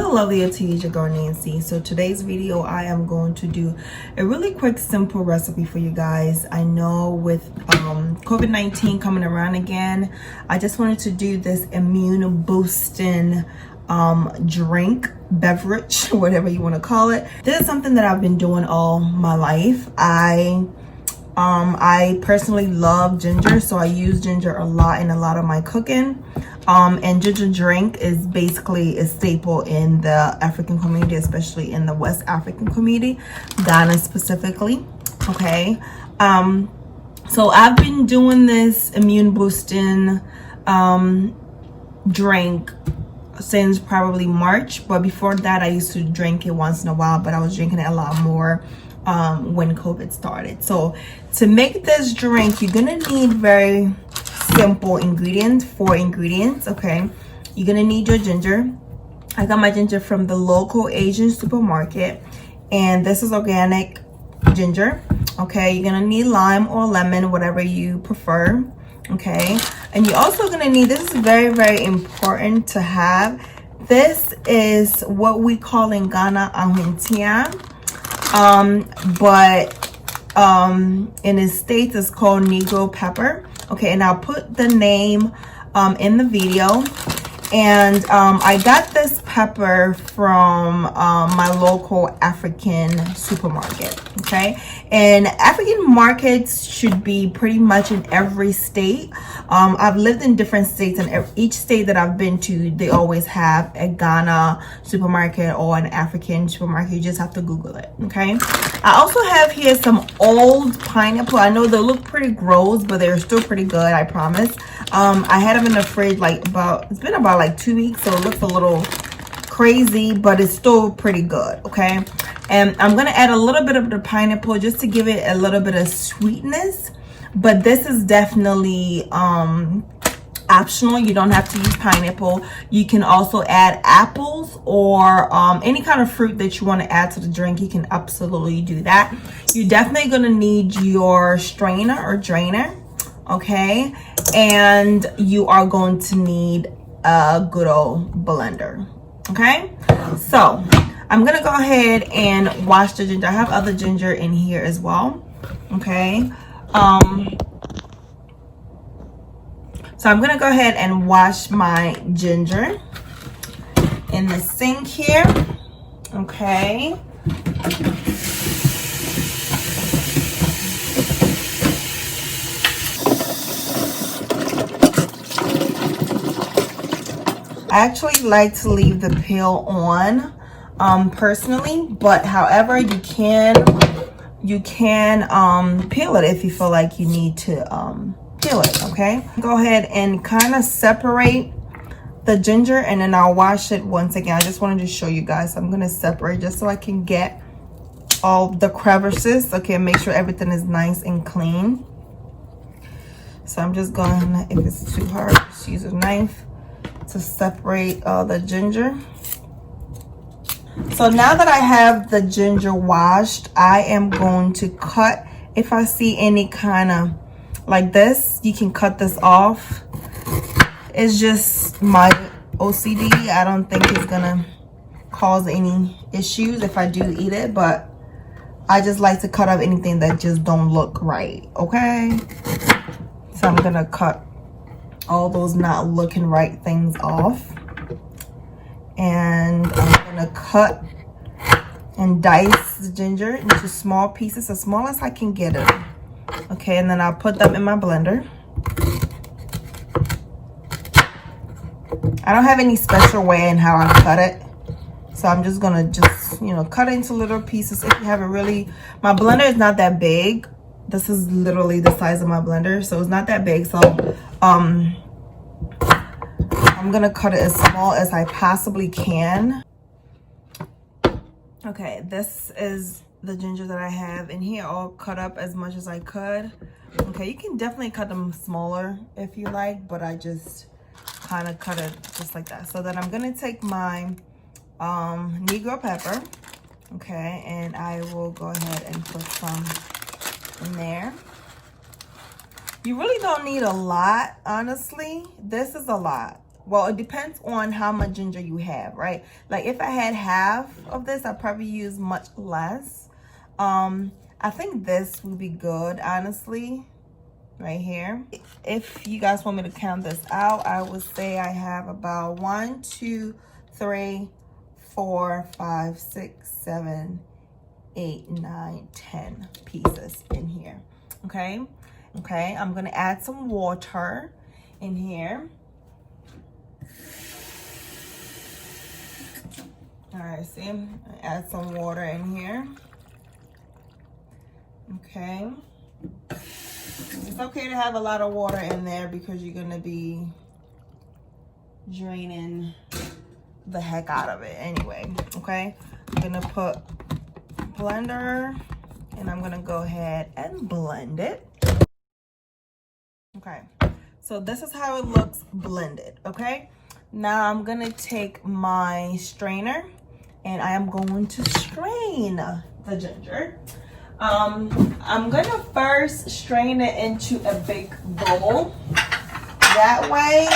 lovely, it's your girl Nancy. So today's video I am going to do a really quick simple recipe for you guys. I know with COVID-19 coming around again, I just wanted to do this immune boosting drink, beverage, whatever you want to call it. This is something that I've been doing all my life. I personally love ginger, so I use ginger a lot in a lot of my cooking. And ginger drink is basically a staple in the African community, especially in the West African community, Ghana specifically. Okay. So I've been doing this immune boosting drink since probably March, but before that I used to drink it once in a while, but I was drinking it a lot more when COVID started. So to make this drink, you're gonna need very simple ingredients, 4 ingredients. Okay, you're gonna need your ginger. I got my ginger from the local Asian supermarket, and this is organic ginger. Okay, you're gonna need lime or lemon, whatever you prefer. Okay, and you're also gonna need, this is very, very important to have, this is what we call in Ghana ahintia, but in the States it's called Negro pepper. Okay, and I'll put the name in the video. And I got this pepper from my local African supermarket. Okay, and African markets should be pretty much in every state. I've lived in different states, and each state that I've been to, they always have a Ghana supermarket or an African supermarket. You just have to Google it. Okay, I also have here some old pineapple. I know they look pretty gross, but they're still pretty good, I promise. I had them in the fridge like it's been about like 2 weeks, so it looks a little crazy, but it's still pretty good. Okay, and I'm gonna add a little bit of the pineapple just to give it a little bit of sweetness, but this is definitely optional. You don't have to use pineapple. You can also add apples or any kind of fruit that you want to add to the drink. You can absolutely do that. You're definitely gonna need your strainer or drainer. Okay, and you are going to need a good old blender. Okay, so I'm gonna go ahead and wash the ginger. I have other ginger in here as well. Okay, so I'm gonna go ahead and wash my ginger in the sink here. Okay, I actually like to leave the peel on personally, but however you can peel it if you feel like you need to peel it. Okay, go ahead and kind of separate the ginger, and then I'll wash it once again. I just wanted to show you guys. I'm going to separate just so I can get all the crevices. Okay, make sure everything is nice and clean. So I'm just going to, if it's too hard, just use a knife to separate the ginger. So now that I have the ginger washed, I am going to cut. If I see any kind of like this, you can cut this off. It's just my OCD. I don't think it's gonna cause any issues if I do eat it, but I just like to cut off anything that just don't look right. Okay, so I'm gonna cut all those not looking right things off, and I'm gonna cut and dice the ginger into small pieces, as small as I can get it. Okay, and then I'll put them in my blender. I don't have any special way in how I cut it, so I'm just gonna cut it into little pieces. If you have a really, my blender is not that big. This is literally the size of my blender, so it's not that big. So I'm gonna cut it as small as I possibly can. Okay, this is the ginger that I have in here, all cut up as much as I could. Okay, you can definitely cut them smaller if you like, but I just kind of cut it just like that. So then I'm gonna take my Negro pepper, okay, and I will go ahead and put some in there. You really don't need a lot, honestly. This is a lot. well, it depends on how much ginger you have, right? Like if I had half of this, I'd probably use much less. I think this would be good, honestly, right here. If you guys want me to count this out, I would say I have about 1, 2, 3, 4, 5, 6, 7, 8, 9, 10 pieces in here. Okay, I'm gonna add some water in here. All right, see, add some water in here. Okay, it's okay to have a lot of water in there because you're gonna be draining the heck out of it anyway. Okay, I'm gonna put blender and I'm gonna go ahead and blend it. Okay, so this is how it looks blended. Okay, now I'm gonna take my strainer and I am going to strain the ginger. I'm gonna first strain it into a big bowl. That way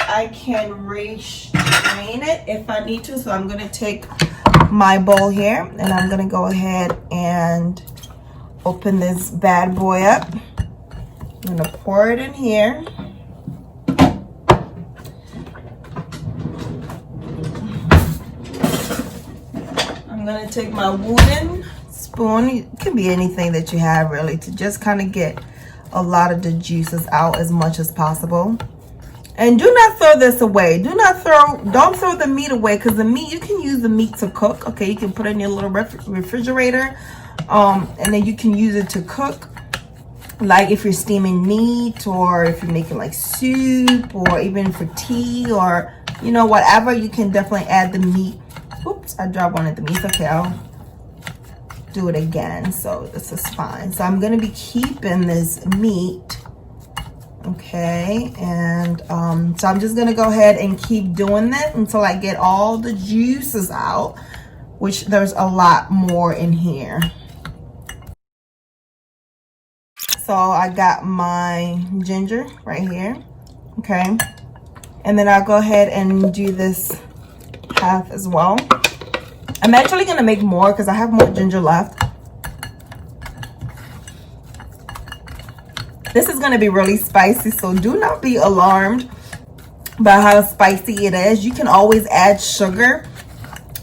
I can re-strain it if I need to. So I'm gonna take my bowl here and I'm gonna go ahead and open this bad boy up. I'm gonna pour it in here. I'm gonna take my wooden spoon, it can be anything that you have really, to just kind of get a lot of the juices out as much as possible. And do not throw this away. Don't throw the meat away, because the meat, you can use the meat to cook. Okay, you can put it in your little refrigerator, and then you can use it to cook, like if you're steaming meat, or if you're making like soup, or even for tea, or you know, whatever. You can definitely add the meat. Oops, I dropped one of the meats. Okay, I'll do it again, so this is fine. So I'm gonna be keeping this meat. Okay, and so I'm just gonna go ahead and keep doing this until I get all the juices out, which there's a lot more in here. So I got my ginger right here. Okay, and then I'll go ahead and do this half as well. I'm actually gonna make more because I have more ginger left. This is gonna be really spicy, so do not be alarmed by how spicy it is. You can always add sugar,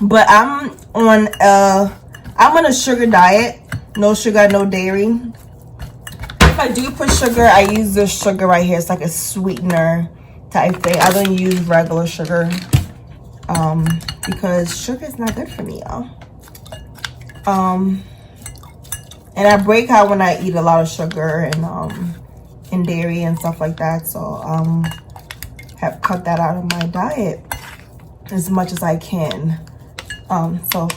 but I'm on a sugar diet. No sugar, no dairy. If I do put sugar, I use this sugar right here. It's like a sweetener type thing. I don't use regular sugar because sugar is not good for me, y'all. And I break out when I eat a lot of sugar and dairy and stuff like that. So have cut that out of my diet as much as I can. So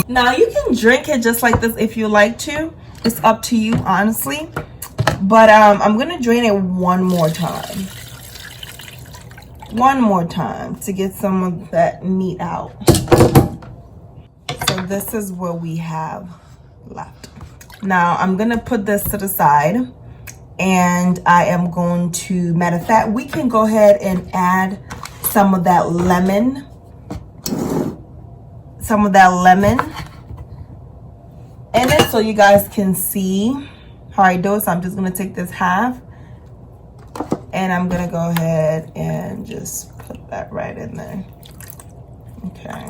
now you can drink it just like this if you like to. It's up to you, honestly. But I'm gonna drain it one more time. One more time to get some of that meat out. So this is what we have left. Now I'm gonna put this to the side, and I am going to, matter of fact, we can go ahead and add some of that lemon. In it, so you guys can see how I do it. So I'm just gonna take this half and I'm gonna go ahead and just put that right in there. Okay.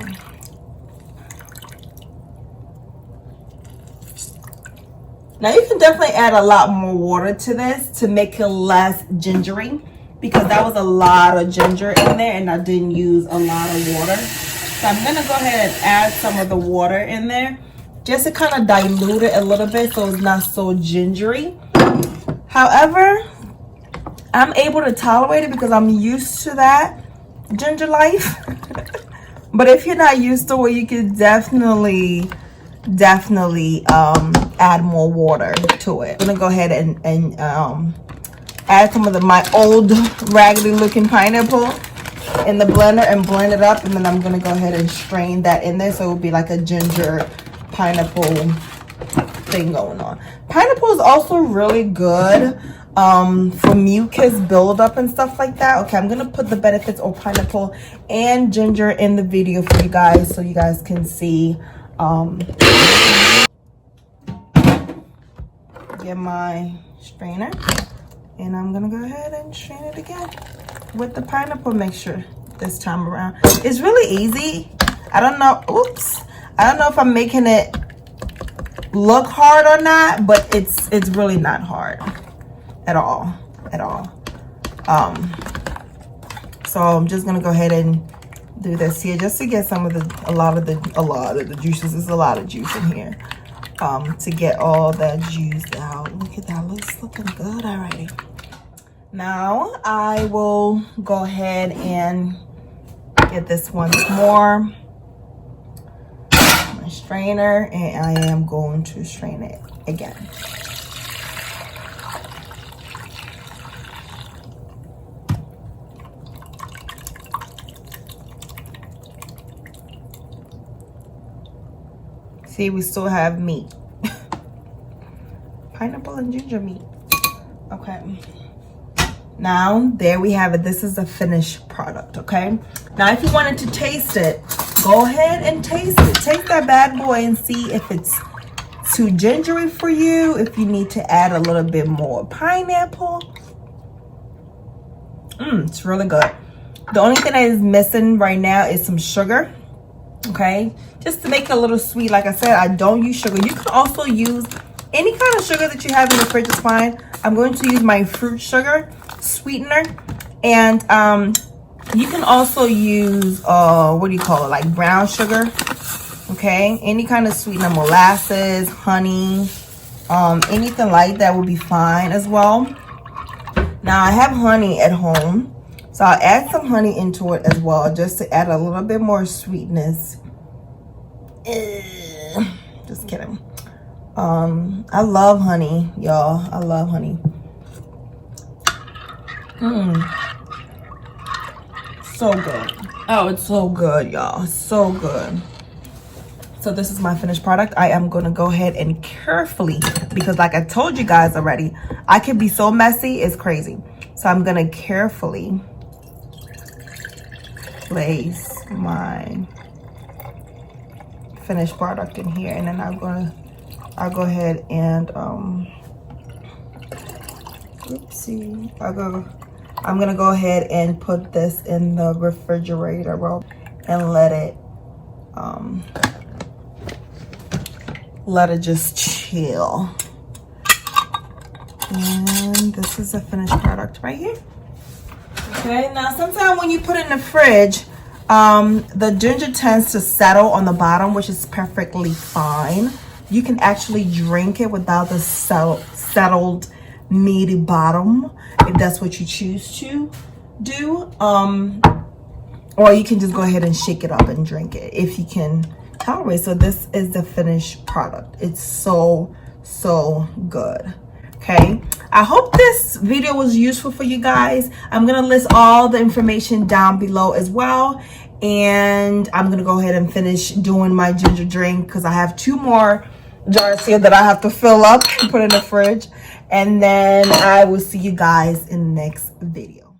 Now you can definitely add a lot more water to this to make it less gingery, because that was a lot of ginger in there and I didn't use a lot of water. So I'm gonna go ahead and add some of the water in there just to kind of dilute it a little bit so it's not so gingery. However, I'm able to tolerate it because I'm used to that ginger life. But if you're not used to it, you can definitely add more water to it. I'm gonna go ahead and add some of my old raggedy looking pineapple in the blender and blend it up, and then I'm gonna go ahead and strain that in there so it will be like a ginger pineapple thing going on. Pineapple is also really good for mucus buildup and stuff like that. Okay, I'm gonna put the benefits of pineapple and ginger in the video for you guys so you guys can see. Get my strainer, and I'm gonna go ahead and strain it again with the pineapple mixture this time around. It's really easy. I don't know, oops, I don't know if I'm making it look hard or not, but it's really not hard at all. So I'm just gonna go ahead and do this here just to get some of a lot of the juices. There's a lot of juice in here, to get all that juice out. Look at that, looking good already. Now I will go ahead and get this once more, my strainer, and I am going to strain it again. See, we still have meat. Pineapple and ginger meat. Okay. Now, there we have it. This is the finished product, okay? Now, if you wanted to taste it, go ahead and taste it. Taste that bad boy and see if it's too gingery for you, if you need to add a little bit more pineapple. It's really good. The only thing that is missing right now is some sugar. Okay, just to make it a little sweet. Like I said, I don't use sugar. You can also use any kind of sugar that you have in the fridge is fine. I'm going to use my fruit sugar sweetener, and you can also use what do you call it, like brown sugar. Okay, any kind of sweetener, molasses, honey, anything like that would be fine as well. Now I have honey at home, so I'll add some honey into it as well, just to add a little bit more sweetness. Just kidding. I love honey, y'all. I love honey. So good. Oh, it's so good, y'all. So good. So this is my finished product. I am going to go ahead and carefully, because like I told you guys already, I can be so messy, it's crazy. So I'm going to carefully place my finished product in here, and then I'll go ahead and I'm gonna go ahead and put this in the refrigerator and let it just chill. And this is the finished product right here. Okay, now sometimes when you put it in the fridge, the ginger tends to settle on the bottom, which is perfectly fine. You can actually drink it without the settled meaty bottom, if that's what you choose to do. Or you can just go ahead and shake it up and drink it if you can tolerate. So this is the finished product. It's so good. Okay, I hope this video was useful for you guys. I'm gonna list all the information down below as well, and I'm gonna go ahead and finish doing my ginger drink because I have 2 more jars here that I have to fill up and put in the fridge, and then I will see you guys in the next video.